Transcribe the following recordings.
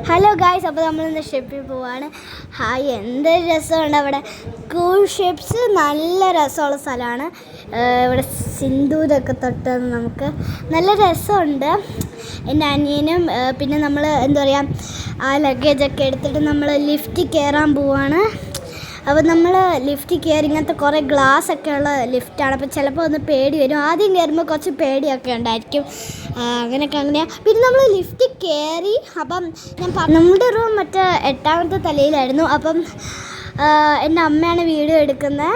Hello guys, അപ്പോൾ നമ്മളിന്ന് ഷിപ്പിൽ പോവാണ്. ഹായ്, എന്തൊരു രസമുണ്ട് അവിടെ. കൂൾ ഷിപ്സ് നല്ല രസമുള്ള സ്ഥലമാണ്. ഇവിടെ സിന്ദൂരൊക്കെ തൊട്ട് നമുക്ക് നല്ല രസമുണ്ട്. എൻ്റെ അനിയനും പിന്നെ നമ്മൾ എന്താ പറയുക, ആ ലഗേജൊക്കെ എടുത്തിട്ട് നമ്മൾ ലിഫ്റ്റിൽ കയറാൻ പോവാണ്. അപ്പോൾ നമ്മൾ ലിഫ്റ്റിൽ കയറി, ഇങ്ങനത്തെ കുറേ ഗ്ലാസ് ഒക്കെ ഉള്ള ലിഫ്റ്റാണ്. അപ്പോൾ ചിലപ്പോൾ ഒന്ന് പേടി വരും. ആദ്യം കയറുമ്പോൾ കുറച്ച് പേടിയൊക്കെ ഉണ്ടായിരിക്കും. അങ്ങനെയാണ്. പിന്നെ നമ്മൾ ലിഫ്റ്റിൽ കയറി. അപ്പം നമ്മുടെ റൂം മറ്റേ 8ാമത്തെ തലയിലായിരുന്നു. അപ്പം എൻ്റെ അമ്മയാണ് വീഡിയോ എടുക്കുന്നത്.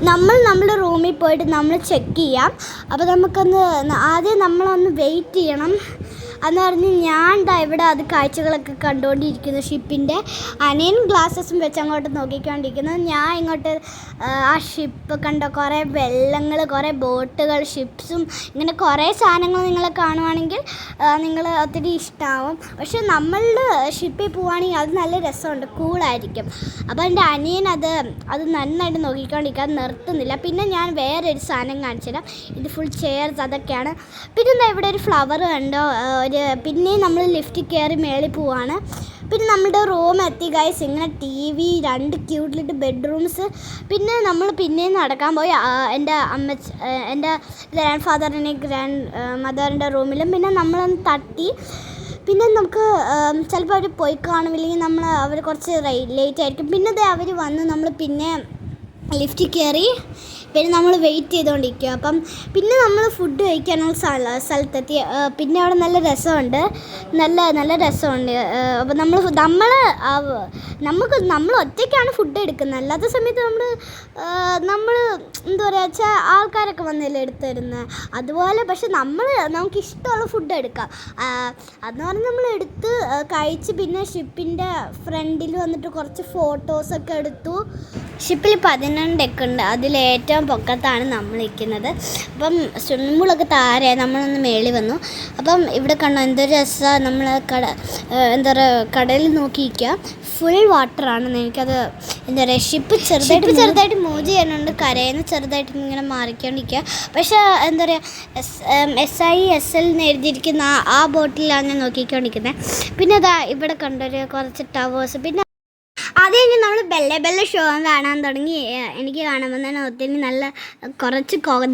നമ്മുടെ റൂമിൽ പോയിട്ട് നമ്മൾ ചെക്ക് ചെയ്യാം. അപ്പോൾ നമുക്കൊന്ന് ആദ്യം നമ്മളൊന്ന് വെയിറ്റ് ചെയ്യണം. അന്ന് പറഞ്ഞ് ഞാൻ ഇവിടെ അത് കാഴ്ചകളൊക്കെ കണ്ടുകൊണ്ടിരിക്കുന്നു. ഷിപ്പിൻ്റെ അനിയൻ ഗ്ലാസ്സസും വെച്ച് അങ്ങോട്ട് നോക്കിക്കൊണ്ടിരിക്കുന്നു. ഞാൻ ഇങ്ങോട്ട് ആ ഷിപ്പ് കണ്ട കുറേ വെള്ളങ്ങൾ, കുറേ ബോട്ടുകൾ, ഷിപ്സും ഇങ്ങനെ കുറേ സാധനങ്ങൾ നിങ്ങൾ കാണുവാണെങ്കിൽ നിങ്ങൾ ഒത്തിരി ഇഷ്ടമാവും. പക്ഷെ നമ്മളുടെ ഷിപ്പിൽ പോവുകയാണെങ്കിൽ അത് നല്ല രസമുണ്ട്, കൂളായിരിക്കും. അപ്പോൾ എൻ്റെ അനിയൻ അത് നന്നായിട്ട് നോക്കിക്കൊണ്ടിരിക്കുക, അത് നിർത്തുന്നില്ല. പിന്നെ ഞാൻ വേറൊരു സാധനം കാണിച്ചു തരാം. ഇത് ഫുൾ ചെയർസ് അതൊക്കെയാണ്. പിന്നെ ഇവിടെ ഒരു ഫ്ലവർ കണ്ടോ. പിന്നെയും നമ്മൾ ലിഫ്റ്റിൽ കയറി മേളിൽ പോവാണ്. പിന്നെ നമ്മുടെ റൂം എത്തി ഗൈസ്. ഇങ്ങനെ TV, 2 ക്യൂട്ട് ബെഡ്റൂംസ്. പിന്നെ നമ്മൾ പിന്നെയും നടക്കാൻ പോയി എൻ്റെ ഗ്രാൻഡ് ഫാദറിൻ്റെ ഗ്രാൻഡ് മദറിൻ്റെ റൂമിലും. പിന്നെ നമ്മളൊന്ന് തട്ടി. പിന്നെ നമുക്ക് ചിലപ്പോൾ അവർ പോയി കാണുമില്ലെങ്കിൽ അവർ കുറച്ച് ലേറ്റ് ആയിരിക്കും. പിന്നെ അവർ വന്ന് നമ്മൾ പിന്നെ ലിഫ്റ്റിൽ കയറി. പിന്നെ നമ്മൾ വെയിറ്റ് ചെയ്തുകൊണ്ടിരിക്കുക. അപ്പം പിന്നെ നമ്മൾ ഫുഡ് കഴിക്കാനുള്ള സ്ഥലത്തെത്തി. പിന്നെ അവിടെ നല്ല രസമുണ്ട്, നല്ല രസമുണ്ട്. അപ്പം നമ്മൾ ഒറ്റയ്ക്കാണ് ഫുഡ് എടുക്കുന്നത്. അല്ലാത്ത സമയത്ത് നമ്മൾ എന്താ പറയുക വെച്ചാൽ ആൾക്കാരൊക്കെ വന്നല്ലേ എടുത്ത് തരുന്നത് അതുപോലെ. പക്ഷെ നമുക്ക് ഇഷ്ടമുള്ള ഫുഡ് എടുക്കാം. അതെന്ന് പറഞ്ഞാൽ നമ്മൾ എടുത്ത് കഴിച്ച് പിന്നെ ഷിപ്പിൻ്റെ ഫ്രണ്ടിൽ വന്നിട്ട് കുറച്ച് ഫോട്ടോസൊക്കെ എടുത്തു. ഷിപ്പിൽ 12 ഡെക്ക് ഉണ്ട്. അതിലേറ്റവും പൊക്കത്താണ് നമ്മൾ നിൽക്കുന്നത്. അപ്പം സ്വിമ്മിംഗ് പൂളൊക്കെ താഴെ, നമ്മളൊന്ന് മേളിൽ വന്നു. അപ്പം ഇവിടെ കണ്ടോ എന്തൊരു രസമാണ്. നമ്മൾ എന്താ പറയുക, കടലിൽ നോക്കിയിരിക്കുക. ഫുൾ വാട്ടറാണ്. എനിക്കത് എന്താ പറയുക, ഷിപ്പ് ചെറുതായിട്ട് മൂവ് ചെയ്യാനുണ്ട്. കരയിൽ ചെറുതായിട്ട് ഇങ്ങനെ മാറിക്കൊണ്ടിരിക്കുക. പക്ഷേ എന്താ പറയുക, SISL എന്ന് എഴുതിയിരിക്കുന്ന ആ ബോട്ടിലാണ് ഞാൻ നോക്കിക്കൊണ്ടിരിക്കുന്നത്. പിന്നെ ഇവിടെ കണ്ടൊരു കുറച്ച് ടവേഴ്സ്. പിന്നെ അത് കഴിഞ്ഞ് നമ്മൾ ബെല്ല ഷോ കാണാൻ തുടങ്ങി. എനിക്ക് കാണുമ്പോൾ തന്നെ ഒത്തിരി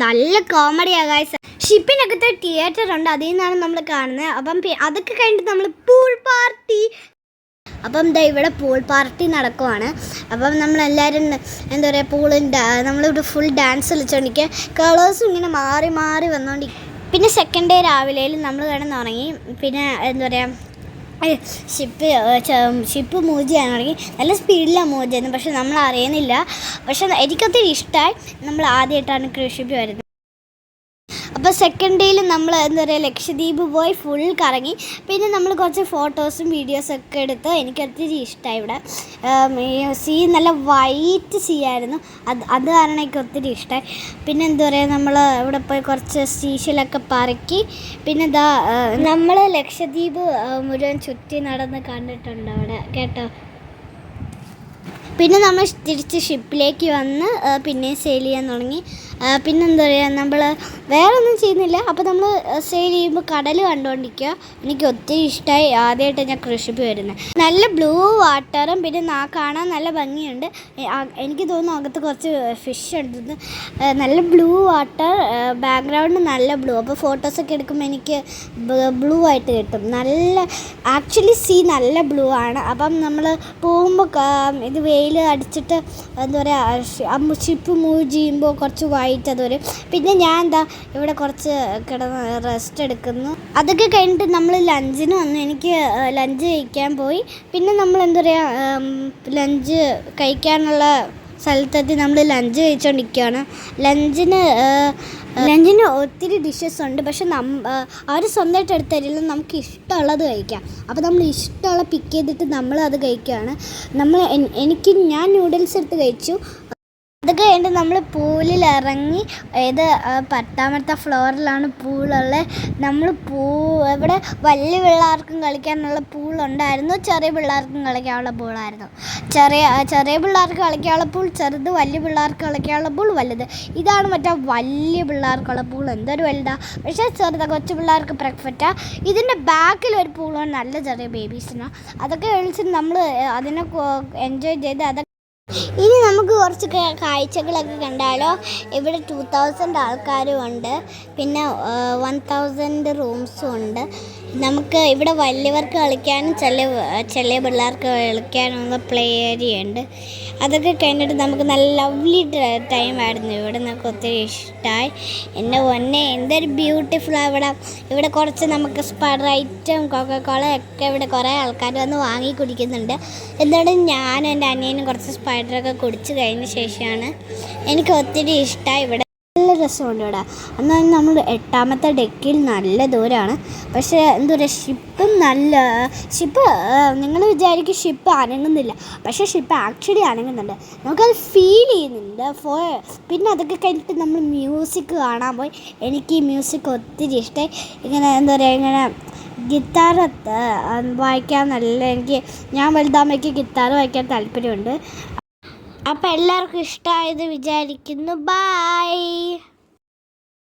നല്ല കോമഡിയാണ് ഗൈസ്. ഷിപ്പിനകത്ത് തിയേറ്റർ ഉണ്ട്, അതിൽ നിന്നാണ് നമ്മൾ കാണുന്നത്. അപ്പം അതൊക്കെ കഴിഞ്ഞിട്ട് നമ്മൾ പൂൾ പാർട്ടി. അപ്പം ഇവിടെ പൂൾ പാർട്ടി നടക്കുവാണ്. അപ്പം നമ്മളെല്ലാവരും എന്താ പറയുക, നമ്മളിവിടെ ഫുൾ ഡാൻസ് കളിച്ചുകൊണ്ടിരിക്കുക. കളേഴ്സും ഇങ്ങനെ മാറി വന്നുകൊണ്ടിരിക്കും. പിന്നെ സെക്കൻഡ് ഡേ രാവിലെയിൽ നമ്മൾ കിടന്നുറങ്ങി. പിന്നെ എന്താ പറയുക, ഷിപ്പ് മൂവ് ചെയ്യാൻ തുടങ്ങി. നല്ല സ്പീഡിലാണ് മൂവ് ചെയ്യുന്നത്. പക്ഷെ നമ്മൾ അറിയുന്നില്ല. പക്ഷെ എനിക്കൊത്തിരി ഇഷ്ടമായി. നമ്മൾ ആദ്യമായിട്ടാണ് ക്രൂസ് ഷിപ്പിൽ വരുന്നത്. അപ്പോൾ സെക്കൻഡ് ഡേയിൽ നമ്മൾ എന്താ പറയുക, ലക്ഷദ്വീപ് പോയി ഫുൾ കറങ്ങി. പിന്നെ നമ്മൾ കുറച്ച് ഫോട്ടോസും വീഡിയോസൊക്കെ എടുത്ത്. എനിക്കൊത്തിരി ഇഷ്ടമായി. ഇവിടെ നല്ല വൈറ്റ് ആയിരുന്നു. അത് കാരണം എനിക്ക് ഒത്തിരി ഇഷ്ടമായി. പിന്നെ എന്താ പറയുക, നമ്മൾ ഇവിടെ പോയി കുറച്ച് സീഷലൊക്കെ പറക്കി. പിന്നെ നമ്മൾ ലക്ഷദ്വീപ് മുഴുവൻ ചുറ്റി നടന്ന് കണ്ടിട്ടുണ്ട് അവിടെ കേട്ടോ. പിന്നെ നമ്മൾ തിരിച്ച് ഷിപ്പിലേക്ക് വന്ന് പിന്നെ സെയിൽ ചെയ്യാൻ തുടങ്ങി. പിന്നെ എന്താ പറയുക, നമ്മൾ വേറെ ഒന്നും ചെയ്യുന്നില്ല. അപ്പോൾ നമ്മൾ സെയിൽ ചെയ്യുമ്പോൾ കടൽ കണ്ടുകൊണ്ടിരിക്കുക. എനിക്ക് ഒത്തിരി ഇഷ്ടമായി. ആദ്യമായിട്ട് ഞാൻ ക്രൂസ് ഷിപ്പിൽ വരുന്നത്. നല്ല ബ്ലൂ വാട്ടറും പിന്നെ കാണാൻ നല്ല ഭംഗിയുണ്ട്. എനിക്ക് തോന്നുന്നു അകത്ത് കുറച്ച് ഫിഷ് ഉണ്ട്. നല്ല ബ്ലൂ വാട്ടർ, ബാക്ക്ഗ്രൗണ്ട് നല്ല ബ്ലൂ. അപ്പോൾ ഫോട്ടോസൊക്കെ എടുക്കുമ്പോൾ എനിക്ക് ബ്ലൂ ആയിട്ട് കിട്ടും. ആക്ച്വലി നല്ല ബ്ലൂ ആണ്. അപ്പം നമ്മൾ പോകുമ്പോൾ ഇത് വെയിൽ അടിച്ചിട്ട് എന്താ പറയുക, ഷിപ്പ് മൂവ് ചെയ്യുമ്പോൾ കുറച്ച് വൈറ്റ് അത് വരും. പിന്നെ ഞാൻ ഇവിടെ കുറച്ച് കിടന്ന് റെസ്റ്റ് എടുക്കുന്നു. അതൊക്കെ കഴിഞ്ഞിട്ട് നമ്മൾ ലഞ്ചിന് വന്നു. എനിക്ക് ലഞ്ച് കഴിക്കാൻ പോയി. പിന്നെ നമ്മൾ എന്താ പറയുക, ലഞ്ച് കഴിക്കാനുള്ള സ്ഥലത്തെത്തി നമ്മൾ ലഞ്ച് കഴിച്ചുകൊണ്ടിരിക്കുകയാണ്. ലഞ്ചിന് ഒത്തിരി ഡിഷസ് ഉണ്ട്. പക്ഷെ അവർ സ്വന്തമായിട്ട് എടുത്ത് തരില്ല. നമുക്ക് ഇഷ്ടമുള്ളത് കഴിക്കാം. അപ്പോൾ നമ്മൾ ഇഷ്ടമുള്ള പിക്ക് ചെയ്തിട്ട് നമ്മൾ അത് കഴിക്കുകയാണ്. ഞാൻ നൂഡിൽസ് എടുത്ത് കഴിച്ചു. അത് അതൊക്കെ കഴിഞ്ഞിട്ട് നമ്മൾ പൂളിൽ ഇറങ്ങി. ഏത് പത്താമത്തെ ഫ്ലോറിലാണ് പൂളുള്ളത്. നമ്മൾ ഇവിടെ വലിയ പിള്ളേർക്കും കളിക്കാനുള്ള പൂളുണ്ടായിരുന്നു, ചെറിയ പിള്ളേർക്കും കളിക്കാനുള്ള പൂളായിരുന്നു. ചെറിയ പിള്ളേർക്ക് കളിക്കാനുള്ള പൂൾ ചെറുത്, വലിയ പിള്ളേർക്ക് കളിക്കാനുള്ള പൂൾ വലുത്. ഇതാണ് മറ്റേ വലിയ പിള്ളേർക്കുള്ള പൂൾ. എന്തൊരു വലുതാണ്, പക്ഷേ ചെറുതാണ്, കൊച്ചു പിള്ളേർക്ക് പെർഫെക്റ്റാണ്. ഇതിൻ്റെ ബാക്കിൽ ഒരു പൂളാണ് നല്ല ചെറിയ ബേബീസിന്. അതൊക്കെ കളിച്ച് നമ്മൾ അതിനെ എൻജോയ് ചെയ്ത്. അതൊക്കെ ഇനി നമുക്ക് കുറച്ച് കാഴ്ചകളൊക്കെ കണ്ടാലോ. ഇവിടെ 2000 ആൾക്കാരും ഉണ്ട്, പിന്നെ 1000 റൂംസും ഉണ്ട്. നമുക്ക് ഇവിടെ വലിയവർക്ക് കളിക്കാനും ചെറിയ പിള്ളേർക്ക് കളിക്കാനുള്ള പ്ലേ ഏരിയ ഉണ്ട്. അതൊക്കെ കഴിഞ്ഞിട്ട് നമുക്ക് നല്ല ലവ്ലി ടൈമായിരുന്നു. ഇവിടെ നമുക്ക് ഒത്തിരി ഇഷ്ടമായി. എൻ്റെ പൊന്നെ എന്തൊരു ബ്യൂട്ടിഫുള്ളാണ് ഇവിടെ കുറച്ച് നമുക്ക് സ്പ്രൈറ്റും കൊക്കക്കോള ഒക്കെ ഇവിടെ കുറേ ആൾക്കാർ വന്ന് വാങ്ങി കുടിക്കുന്നുണ്ട്. എന്നിട്ട് ഞാനും എൻ്റെ അനിയനും കുറച്ച് സ്പ്രൈറ്റൊക്കെ കുടിച്ച് കഴിഞ്ഞ ശേഷമാണ് എനിക്ക് ഒത്തിരി ഇഷ്ടമായി. ഇവിടെ നല്ല രസമുണ്ട് ഇവിടെ. എന്നാൽ നമ്മൾ 8ാമത്തെ ഡെക്കിൽ നല്ല ദൂരമാണ്, പക്ഷേ എന്താ പറയുക, ഷിപ്പ് നിങ്ങൾ വിചാരിക്കും ഷിപ്പ് അനങ്ങുന്നില്ല, പക്ഷേ ഷിപ്പ് ആക്ച്വലി അനങ്ങുന്നുണ്ട്. നമുക്കത് ഫീൽ ചെയ്യുന്നുണ്ട്. പിന്നെ അതൊക്കെ കഴിഞ്ഞിട്ട് നമ്മൾ മ്യൂസിക് കാണാൻ പോയി. എനിക്ക് ഈ മ്യൂസിക് ഒത്തിരി ഇഷ്ടമായി. ഇങ്ങനെ എന്താ പറയുക, ഇങ്ങനെ ഗിത്താർ വായിക്കാൻ ഞാൻ വലുതാകുമ്പോഴേക്ക് ഗിത്താർ വായിക്കാൻ താല്പര്യമുണ്ട്. അപ്പോൾ എല്ലാവർക്കും ഇഷ്ടമായത് വിചാരിക്കുന്നു. ബൈ.